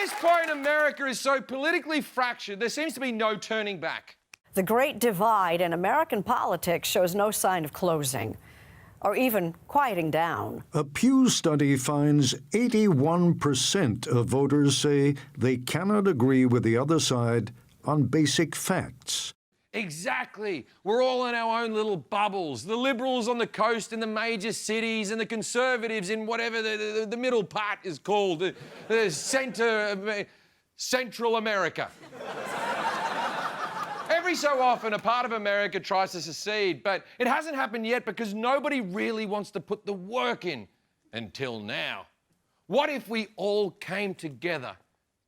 this point, America is so politically fractured, there seems to be no turning back. The great divide in American politics shows no sign of closing or even quieting down. A Pew study finds 81% of voters say they cannot agree with the other side on basic facts. Exactly. We're all in our own little bubbles. The Liberals on the coast in the major cities and the Conservatives in whatever the middle part is called, the Central America. Every so often, a part of America tries to secede, but it hasn't happened yet because nobody really wants to put the work in until now. What if we all came together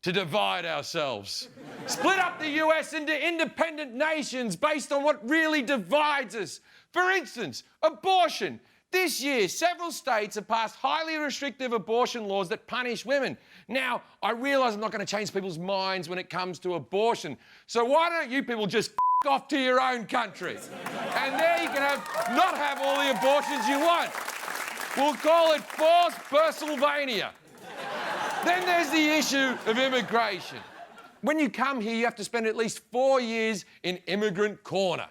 to divide ourselves? Split up the US into independent nations based on what really divides us. For instance, abortion. This year, several states have passed highly restrictive abortion laws that punish women. Now, I realise I'm not going to change people's minds when it comes to abortion, so why don't you people just f*** off to your own country? And there you can not have all the abortions you want. We'll call it forced Pennsylvania. Then there's the issue of immigration. When you come here, you have to spend at least 4 years in immigrant corner,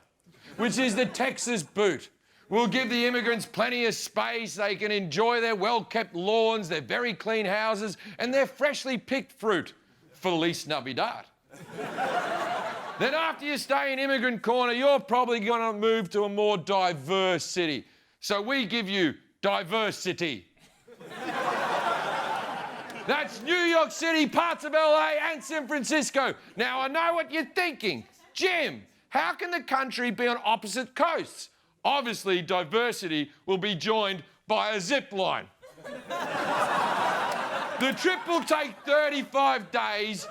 which is the Texas boot. We'll give the immigrants plenty of space. They can enjoy their well-kept lawns, their very clean houses, and their freshly picked fruit. Feliz Navidad. Then after you stay in immigrant corner, you're probably going to move to a more diverse city. So we give you diversity. That's New York City, parts of LA and San Francisco. Now, I know what you're thinking. Jim, how can the country be on opposite coasts? Obviously, diversity will be joined by a zip line. The trip will take 35 days,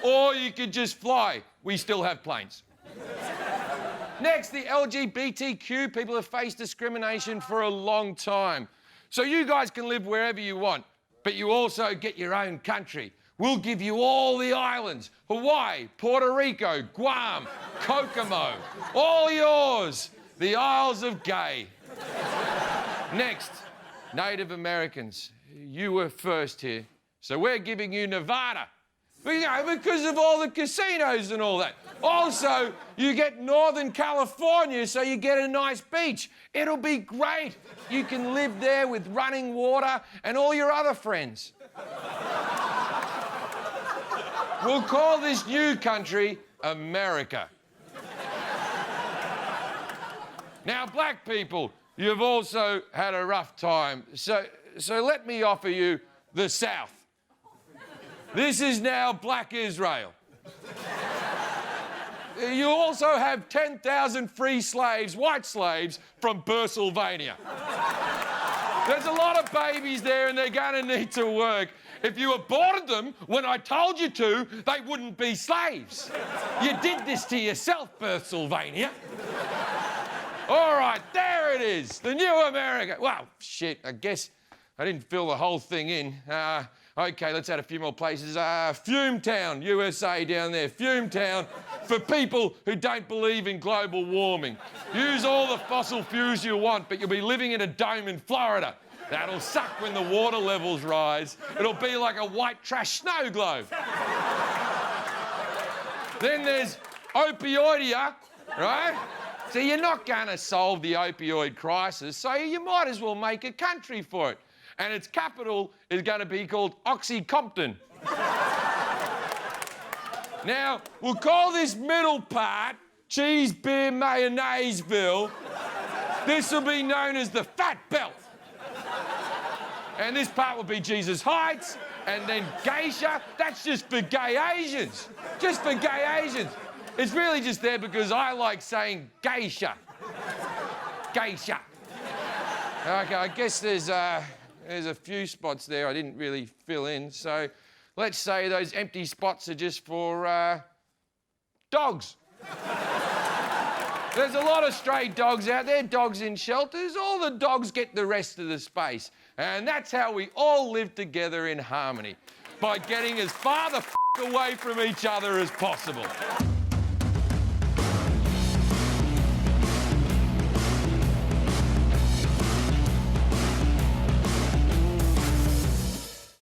or you could just fly. We still have planes. Next, the LGBTQ people have faced discrimination for a long time. So you guys can live wherever you want, but you also get your own country. We'll give you all the islands. Hawaii, Puerto Rico, Guam, Kokomo, all yours. The Isles of Gay. Next, Native Americans. You were first here, so we're giving you Nevada. Because of all the casinos and all that. Also, you get Northern California, so you get a nice beach. It'll be great. You can live there with running water and all your other friends. We'll call this new country America. Now, black people, you've also had a rough time. So let me offer you the South. This is now Black Israel. You also have 10,000 free slaves, white slaves, from Pennsylvania. There's a lot of babies there and they're going to need to work. If you aborted them when I told you to, they wouldn't be slaves. You did this to yourself, Pennsylvania. All right, there it is, the new America. Wow, shit, I guess I didn't fill the whole thing in. OK, let's add a few more places. Fumetown, USA down there, Fumetown, for people who don't believe in global warming. Use all the fossil fuels you want, but you'll be living in a dome in Florida. That'll suck when the water levels rise. It'll be like a white trash snow globe. Then there's Opioidia, right? So you're not going to solve the opioid crisis, so you might as well make a country for it. And its capital is going to be called Oxycontin. Now, we'll call this middle part Cheese, Beer, Mayonnaiseville. This will be known as the Fat Belt. And this part will be Jesus Heights, and then Geisha. That's just for gay Asians. Just for gay Asians. It's really just there because I like saying geisha. Geisha. OK, I guess there's a few spots there I didn't really fill in, so let's say those empty spots are just for dogs. There's a lot of stray dogs out there, dogs in shelters. All the dogs get the rest of the space. And that's how we all live together in harmony, by getting as far the away from each other as possible.